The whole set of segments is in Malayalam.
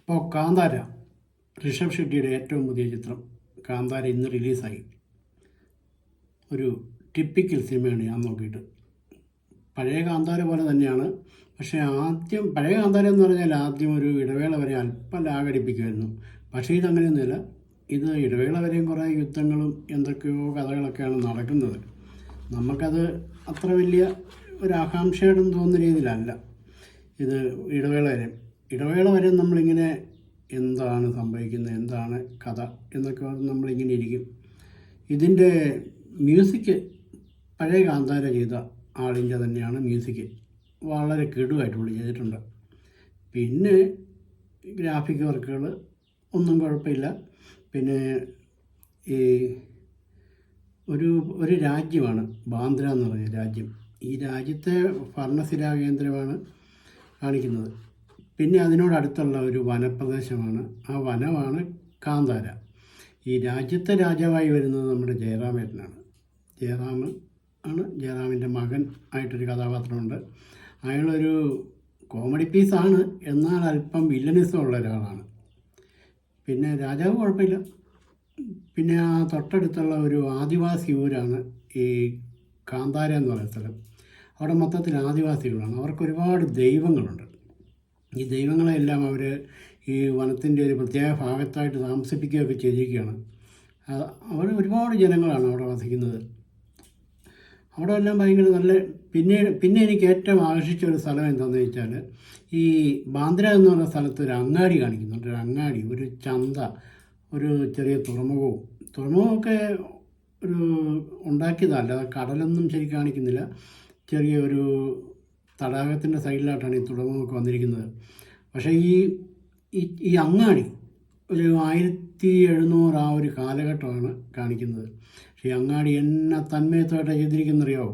ഇപ്പോൾ കാന്താര, ഋഷഭ് ഷെട്ടിയുടെ ഏറ്റവും പുതിയ ചിത്രം കാന്താര ഇന്ന് റിലീസായി. ഒരു ടിപ്പിക്കൽ സിനിമയാണ് ഞാൻ നോക്കിയിട്ട്. പഴയ കാന്താര പോലെ തന്നെയാണ്. പക്ഷേ പഴയ കാന്താര എന്ന് പറഞ്ഞാൽ ആദ്യം ഒരു ഇടവേള വരെ അല്പം ലാഗടിപ്പിക്കുമായിരുന്നു. പക്ഷേ ഇതങ്ങനെയൊന്നുമില്ല. ഇത് ഇടവേള വരെയും കുറേ യുദ്ധങ്ങളും എന്തൊക്കെയോ കഥകളൊക്കെയാണ് നടക്കുന്നത്. നമുക്കത് അത്ര വലിയ ഒരു ആകാംക്ഷയോടും തോന്നുന്ന രീതിയിലല്ല ഇത്. ഇടവേള വരെ നമ്മളിങ്ങനെ എന്താണ് സംഭവിക്കുന്നത്, എന്താണ് കഥ എന്നൊക്കെ നമ്മളിങ്ങനെ ഇരിക്കും. ഇതിൻ്റെ മ്യൂസിക് പഴയ കാന്താര ചെയ്ത ആളിൻ്റെ തന്നെയാണ് മ്യൂസിക്. വളരെ കിടുവായിട്ട് പുള്ളി ചെയ്തിട്ടുണ്ട്. പിന്നെ ഗ്രാഫിക് വർക്കുകൾ ഒന്നും കുഴപ്പമില്ല. പിന്നെ ഈ ഒരു രാജ്യമാണ് ബാന്ദ്ര എന്ന് പറഞ്ഞ രാജ്യം. ഈ രാജ്യത്തെ ഭരണസിരാ കേന്ദ്രമാണ് കാണിക്കുന്നത്. പിന്നെ അതിനോടടുത്തുള്ള ഒരു വനപ്രദേശമാണ്, ആ വനമാണ് കാന്താര. ഈ രാജ്യത്തെ രാജാവായി വരുന്നത് നമ്മുടെ ജയറാമേട്ടനാണ്. ജയറാമിൻ്റെ മകൻ ആയിട്ടൊരു കഥാപാത്രമുണ്ട്. അയാളൊരു കോമഡി പീസാണ്, എന്നാൽ അല്പം വില്ലനിസം ഉള്ള ഒരാളാണ്. പിന്നെ രാജാവ് കുഴപ്പമില്ല. പിന്നെ ആ തൊട്ടടുത്തുള്ള ഒരു ആദിവാസി ഊരാണ് ഈ കാന്താര എന്ന് പറയുന്ന സ്ഥലം. അവിടെ മൊത്തത്തിൽ ആദിവാസികളാണ്. അവർക്ക് ഒരുപാട് ദൈവങ്ങളുണ്ട്. ഈ ദൈവങ്ങളെല്ലാം അവർ ഈ വനത്തിൻ്റെ ഒരു പ്രത്യേക ഭാഗത്തായിട്ട് താമസിപ്പിക്കുകയൊക്കെ ചെയ്തിരിക്കുകയാണ്. ഒരുപാട് ജനങ്ങളാണ് അവിടെ വസിക്കുന്നത്. അവിടെ എല്ലാം ഭയങ്കര നല്ല. പിന്നെ എനിക്ക് ഏറ്റവും ആകർഷിച്ച ഒരു സ്ഥലം എന്താണെന്ന് വെച്ചാൽ, ഈ ബാന്ദ്ര എന്ന് പറയുന്ന സ്ഥലത്ത് ഒരു അങ്ങാടി കാണിക്കുന്നുണ്ട്. ഒരു ചന്ത, ഒരു ചെറിയ തുറമുഖമൊക്കെ ഒരു ഉണ്ടാക്കിയതല്ല. കടലൊന്നും ശരിക്കും കാണിക്കുന്നില്ല. ചെറിയ ഒരു തടാകത്തിൻ്റെ സൈഡിലായിട്ടാണ് ഈ തുറമുഖമൊക്കെ വന്നിരിക്കുന്നത്. പക്ഷേ ഈ അങ്ങാടി ഒരു 1700 ആ ഒരു കാലഘട്ടമാണ് കാണിക്കുന്നത്. പക്ഷേ ഈ അങ്ങാടി എന്നാ തന്മയത്വമായിട്ടാണ് ചെയ്തിരിക്കുന്നറിയോ.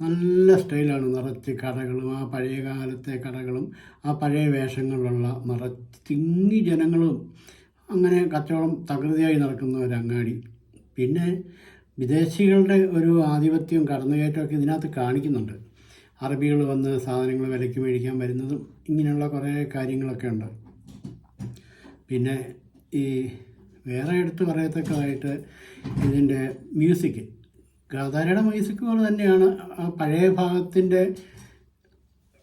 നല്ല സ്റ്റൈലാണ്. നിറച്ച് കടകളും, ആ പഴയ കാലത്തെ കടകളും, ആ പഴയ വേഷങ്ങളിലുള്ള തിങ്ങി ജനങ്ങളും, അങ്ങനെ കച്ചവടം തകൃതിയായി നടക്കുന്ന ഒരു അങ്ങാടി. പിന്നെ വിദേശികളുടെ ഒരു ആധിപത്യവും കടന്നുകയറ്റമൊക്കെ ഇതിനകത്ത് കാണിക്കുന്നുണ്ട്. അറബികൾ വന്ന് സാധനങ്ങൾ വിലയ്ക്ക് മേടിക്കാൻ വരുന്നതും ഇങ്ങനെയുള്ള കുറേ കാര്യങ്ങളൊക്കെ ഉണ്ട്. പിന്നെ ഈ വേറെ എടുത്ത് പറയത്തക്കതായിട്ട് ഇതിൻ്റെ മ്യൂസിക്, കാന്താരയുടെ മ്യൂസിക് പോലെ തന്നെയാണ് ആ പഴയ ഭാഗത്തിൻ്റെ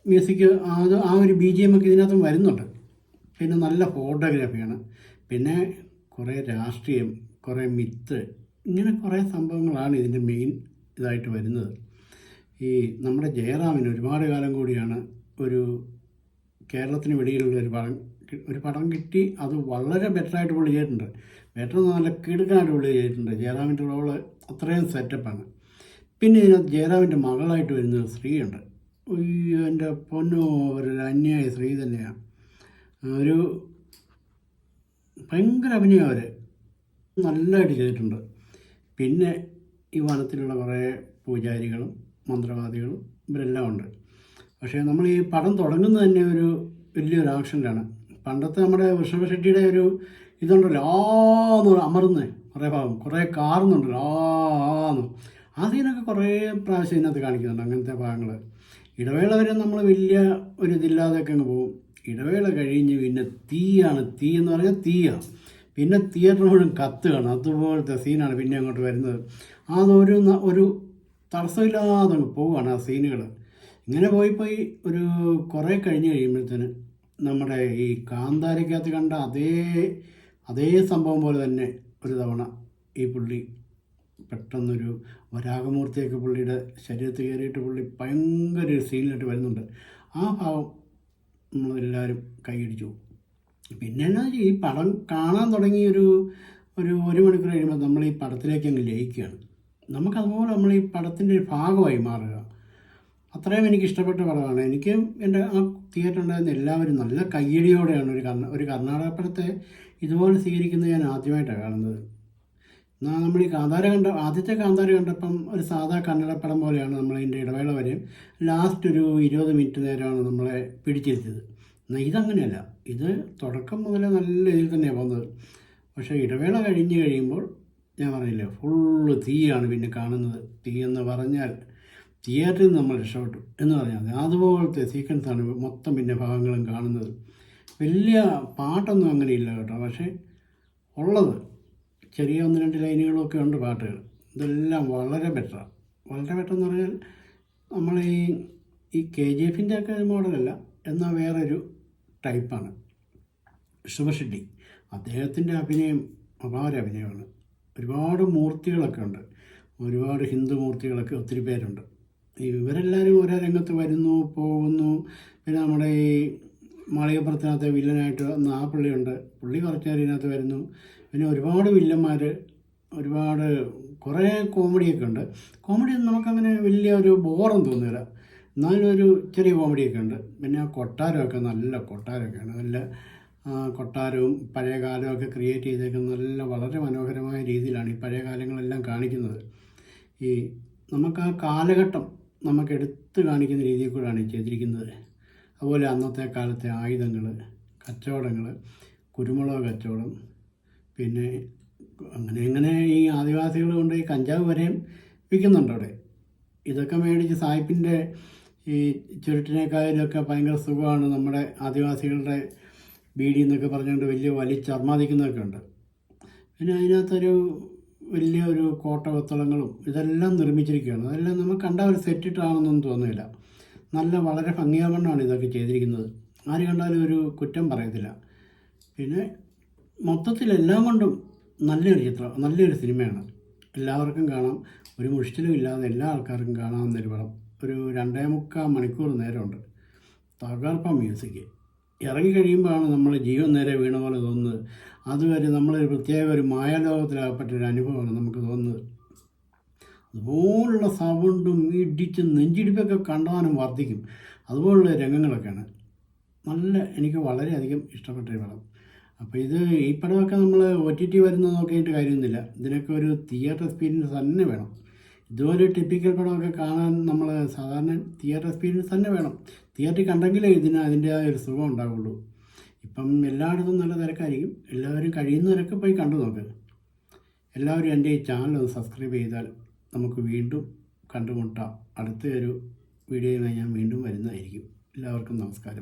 മ്യൂസിക്. ആ ഒരു BGM ഒക്കെ ഇതിനകത്തും വരുന്നുണ്ട്. പിന്നെ നല്ല ഫോട്ടോഗ്രാഫിയാണ്. പിന്നെ കുറേ രാഷ്ട്രീയം, കുറേ മിത്ത്, ഇങ്ങനെ കുറേ സംഭവങ്ങളാണ് ഇതിൻ്റെ മെയിൻ ഇതായിട്ട് വരുന്നത്. ഈ നമ്മുടെ ജയറാമിന് ഒരുപാട് കാലം കൂടിയാണ് ഒരു കേരളത്തിന് വെളിയിലുള്ള ഒരു പടം കിട്ടി. അത് വളരെ ബെറ്ററായിട്ട് പുള്ളി ചെയ്തിട്ടുണ്ട്. ബെറ്റർ നല്ല കിടുക്കാനായിട്ട് പുള്ളി ചെയ്തിട്ടുണ്ട്. ജയറാമിൻ്റെ റോള് അത്രയും സെറ്റപ്പാണ്. പിന്നെ ഇതിനകത്ത് ജയറാമിൻ്റെ മകളായിട്ട് വരുന്നത് ശ്രീയുണ്ട്. എൻ്റെ പൊന്നോ, ഒരു അന്യായ ശ്രീ തന്നെയാണ്. ഒരു ഭയങ്കര അഭിനയം. അവർ നല്ലതായിട്ട് ചെയ്തിട്ടുണ്ട്. പിന്നെ ഈ വനത്തിലുള്ള കുറേ പൂജാരികളും മന്ത്രവാദികളും ഇവരെല്ലാം ഉണ്ട്. പക്ഷേ നമ്മൾ ഈ പടം തുടങ്ങുന്നത് തന്നെ ഒരു വലിയൊരു ആക്ഷനിലാണ്. പണ്ടത്തെ നമ്മുടെ ഋഷഭ് ഷെട്ടിയുടെ ഒരു ഇതുണ്ടല്ലോ, ആന്ന് അമർന്ന് കുറേ ഭാഗം, കുറേ കാർന്നുണ്ടല്ലോ, ആന്ന് ആ സീനൊക്കെ കുറേ പ്രാവശ്യം ഇതിനകത്ത് കാണിക്കുന്നുണ്ട്. അങ്ങനത്തെ ഭാഗങ്ങൾ ഇടവേള വരെ നമ്മൾ വലിയ ഒരു ഇതില്ലാതെയൊക്കെ അങ്ങ് പോകും. ഇടവേള കഴിഞ്ഞ് പിന്നെ തീ എന്ന് പറഞ്ഞാൽ തീയാണ്. പിന്നെ തിയേറ്റർ മുഴുവൻ കത്തുകയാണ്. അതുപോലത്തെ സീനാണ് പിന്നെ അങ്ങോട്ട് വരുന്നത്. ഒരു തടസ്സമില്ലാതെ പോവുകയാണ് ആ സീനുകൾ. ഇങ്ങനെ പോയി ഒരു കുറേ കഴിഞ്ഞ് കഴിയുമ്പോഴത്തേന് നമ്മുടെ ഈ കാന്താരയ്ക്കകത്ത് കണ്ട അതേ സംഭവം പോലെ തന്നെ ഒരു തവണ ഈ പുള്ളി പെട്ടെന്നൊരു വരാഹമൂർത്തിയൊക്കെ പുള്ളിയുടെ ശരീരത്തിൽ കയറിയിട്ട് പുള്ളി ഭയങ്കര ഒരു സീനിലിട്ട് വരുന്നുണ്ട്. ആ ഭാവം നമ്മളെല്ലാവരും കൈയടിച്ചു. പിന്നെ എന്നാ ഈ പടം കാണാൻ തുടങ്ങി ഒരു മണിക്കൂർ കഴിയുമ്പോൾ നമ്മൾ ഈ പടത്തിലേക്ക് അങ്ങ് ലയിക്കുകയാണ്. നമുക്കതുപോലെ നമ്മൾ ഈ പടത്തിൻ്റെ ഒരു ഭാഗമായി മാറുക. അത്രയും എനിക്ക് ഇഷ്ടപ്പെട്ട പടമാണ്. എനിക്ക് എൻ്റെ ആ തിയേറ്റർ ഉണ്ടായിരുന്ന എല്ലാവരും നല്ല കയ്യടിയോടെയാണ് ഒരു കർണാടക പടത്തെ ഇതുപോലെ സ്വീകരിക്കുന്നത് ഞാൻ ആദ്യമായിട്ടാണ് കാണുന്നത്. എന്നാൽ നമ്മൾ ഈ ആദ്യത്തെ കാന്താര കണ്ടപ്പം ഒരു സാധാ കന്നഡ പടം പോലെയാണ് നമ്മളതിൻ്റെ ഇടവേള വരെയും. ലാസ്റ്റ് ഒരു 20 മിനിറ്റ് നേരമാണ് നമ്മളെ പിടിച്ചിരുത്തിയത്. എന്നാൽ ഇതങ്ങനെയല്ല. ഇത് തുടക്കം മുതലേ നല്ല ഇതിൽ തന്നെയാണ് പോകുന്നത്. പക്ഷേ ഇടവേള കഴിഞ്ഞ് കഴിയുമ്പോൾ ഞാൻ പറഞ്ഞില്ലേ, ഫുള്ള് തീയാണ് പിന്നെ കാണുന്നത്. തീ എന്ന് പറഞ്ഞാൽ തിയേറ്ററിൽ നിന്ന് നമ്മൾ രക്ഷപ്പെട്ടു എന്ന് പറഞ്ഞാൽ അതുപോലത്തെ സീക്വൻസാണ് മൊത്തം പിന്നെ ഭാഗങ്ങളും കാണുന്നത്. വലിയ പാട്ടൊന്നും അങ്ങനെ ഇല്ല കേട്ടോ. പക്ഷേ ഉള്ളത് ചെറിയ 1-2 ലൈനുകളൊക്കെ ഉണ്ട് പാട്ടുകൾ. ഇതെല്ലാം വളരെ ബെറ്ററാണ്. വളരെ ബെറ്റർ എന്ന് പറഞ്ഞാൽ നമ്മൾ ഈ KGF-ൻ്റെ ഒക്കെ മോഡലല്ല, എന്നാൽ വേറൊരു ടൈപ്പാണ്. ശുഭഷെട്ടി അദ്ദേഹത്തിൻ്റെ അഭിനയം അപാര അഭിനയമാണ്. ഒരുപാട് മൂർത്തികളൊക്കെ ഉണ്ട്, ഒരുപാട് ഹിന്ദു മൂർത്തികളൊക്കെ ഒത്തിരി പേരുണ്ട്. ഇവരെല്ലാവരും ഓരോ രംഗത്ത് വരുന്നു പോകുന്നു. പിന്നെ നമ്മുടെ ഈ മാളികപ്പുറത്തിനകത്ത് വില്ലനായിട്ട് വന്ന ആ പുള്ളിയുണ്ട്, പുള്ളി കുറച്ച് നേരം ഇതിനകത്ത് വരുന്നു. പിന്നെ ഒരുപാട് വില്ലന്മാർ, ഒരുപാട് കുറേ കോമഡിയൊക്കെ ഉണ്ട്. കോമഡിയൊന്നും നമുക്കങ്ങനെ വലിയ ഒരു ബോറും തോന്നില്ല, എന്നാലും ഒരു ചെറിയ കോമഡിയൊക്കെ ഉണ്ട്. പിന്നെ ആ കൊട്ടാരമൊക്കെ നല്ല കൊട്ടാരമൊക്കെയാണ്, നല്ല കൊട്ടാരവും പഴയ കാലമൊക്കെ ക്രിയേറ്റ് ചെയ്തേക്കുന്ന നല്ല വളരെ മനോഹരമായ രീതിയിലാണ് ഈ പഴയ കാലങ്ങളെല്ലാം കാണിക്കുന്നത്. ഈ നമുക്ക് ആ കാലഘട്ടം നമുക്ക് എടുത്ത് കാണിക്കുന്ന രീതിയിൽ കൂടെയാണ് ചെയ്തിരിക്കുന്നത്. അതുപോലെ അന്നത്തെ കാലത്തെ ആയുധങ്ങൾ, കച്ചവടങ്ങൾ, കുരുമുളക് കച്ചവടം, പിന്നെ അങ്ങനെ ഈ ആദിവാസികൾ കൊണ്ട് ഈ കഞ്ചാവ് വരെയും വിൽക്കുന്നുണ്ട് അവിടെ. ഇതൊക്കെ മേടിച്ച് സായിപ്പിൻ്റെ ഈ ചുരുട്ടിനേക്കായാലൊക്കെ ഭയങ്കര സുഖമാണ്. നമ്മുടെ ആദിവാസികളുടെ ബീഡി എന്നൊക്കെ പറഞ്ഞുകൊണ്ട് വലിയ വലിച്ചർമാദിക്കുന്നതൊക്കെ ഉണ്ട്. പിന്നെ അതിനകത്തൊരു വലിയൊരു കോട്ട കൊത്തളങ്ങളും ഇതെല്ലാം നിർമ്മിച്ചിരിക്കുകയാണ്. അതെല്ലാം നമ്മൾ കണ്ട ഒരു സെറ്റിട്ടാണെന്നൊന്നും തോന്നുന്നില്ല. നല്ല വളരെ ഭംഗിയാവണ്ണമാണ് ഇതൊക്കെ ചെയ്തിരിക്കുന്നത്. ആര് കണ്ടാലും ഒരു കുറ്റം പറയത്തില്ല. പിന്നെ മൊത്തത്തിലെല്ലാം കൊണ്ടും നല്ലൊരു ചിത്രം, നല്ലൊരു സിനിമയാണ്. എല്ലാവർക്കും കാണാം, ഒരു മുഷിച്ചിലും ഇല്ലാതെ എല്ലാ ആൾക്കാർക്കും കാണാവുന്നൊരു പടം. ഒരു 2.25 മണിക്കൂർ നേരമുണ്ട്. തകർപ്പ മ്യൂസിക്. ഇറങ്ങിക്കഴിയുമ്പോഴാണ് നമ്മൾ ജീവൻ നേരെ വീണ പോലെ തോന്നുന്നത്. അതുവരെ നമ്മളൊരു പ്രത്യേക ഒരു മായാലോകത്തിലാകപ്പെട്ടൊരു അനുഭവമാണ് നമുക്ക് തോന്നുന്നത്. അതുപോലുള്ള സൗണ്ടും ഇടിച്ചും നെഞ്ചിടിപ്പൊക്കെ കണ്ടാലും വർദ്ധിക്കും. അതുപോലുള്ള രംഗങ്ങളൊക്കെയാണ് എനിക്ക് വളരെയധികം ഇഷ്ടപ്പെട്ടൊരു പടം. അപ്പോൾ ഈ പടമൊക്കെ നമ്മൾ OTT വരുന്നത് നോക്കിയിട്ട് കാര്യമൊന്നുമില്ല. ഇതിനൊക്കെ ഒരു തിയേറ്റർ എക്സ്പീരിയൻസ് തന്നെ വേണം. ഇതുപോലെ ടിപ്പിക്കൽ പടമൊക്കെ കാണാൻ നമ്മൾ സാധാരണ തിയേറ്റർ എക്സ്പീരിയൻസ് തന്നെ വേണം. തിയേറ്ററിൽ കണ്ടെങ്കിലേ അതിൻ്റെതായ ഒരു സുഖം ഉണ്ടാവുള്ളൂ. ഇപ്പം എല്ലായിടത്തും നല്ല തിരക്കായിരിക്കും. എല്ലാവരും കഴിയുന്നവരൊക്കെ പോയി കണ്ടു നോക്ക്. എല്ലാവരും എൻ്റെ ഈ ചാനൽ ഒന്ന് സബ്സ്ക്രൈബ് ചെയ്താൽ നമുക്ക് വീണ്ടും കണ്ടുമുട്ടാം. അടുത്ത ഒരു വീഡിയോയുമായി ഞാൻ വീണ്ടും വരുന്നതായിരിക്കും. എല്ലാവർക്കും നമസ്കാരം.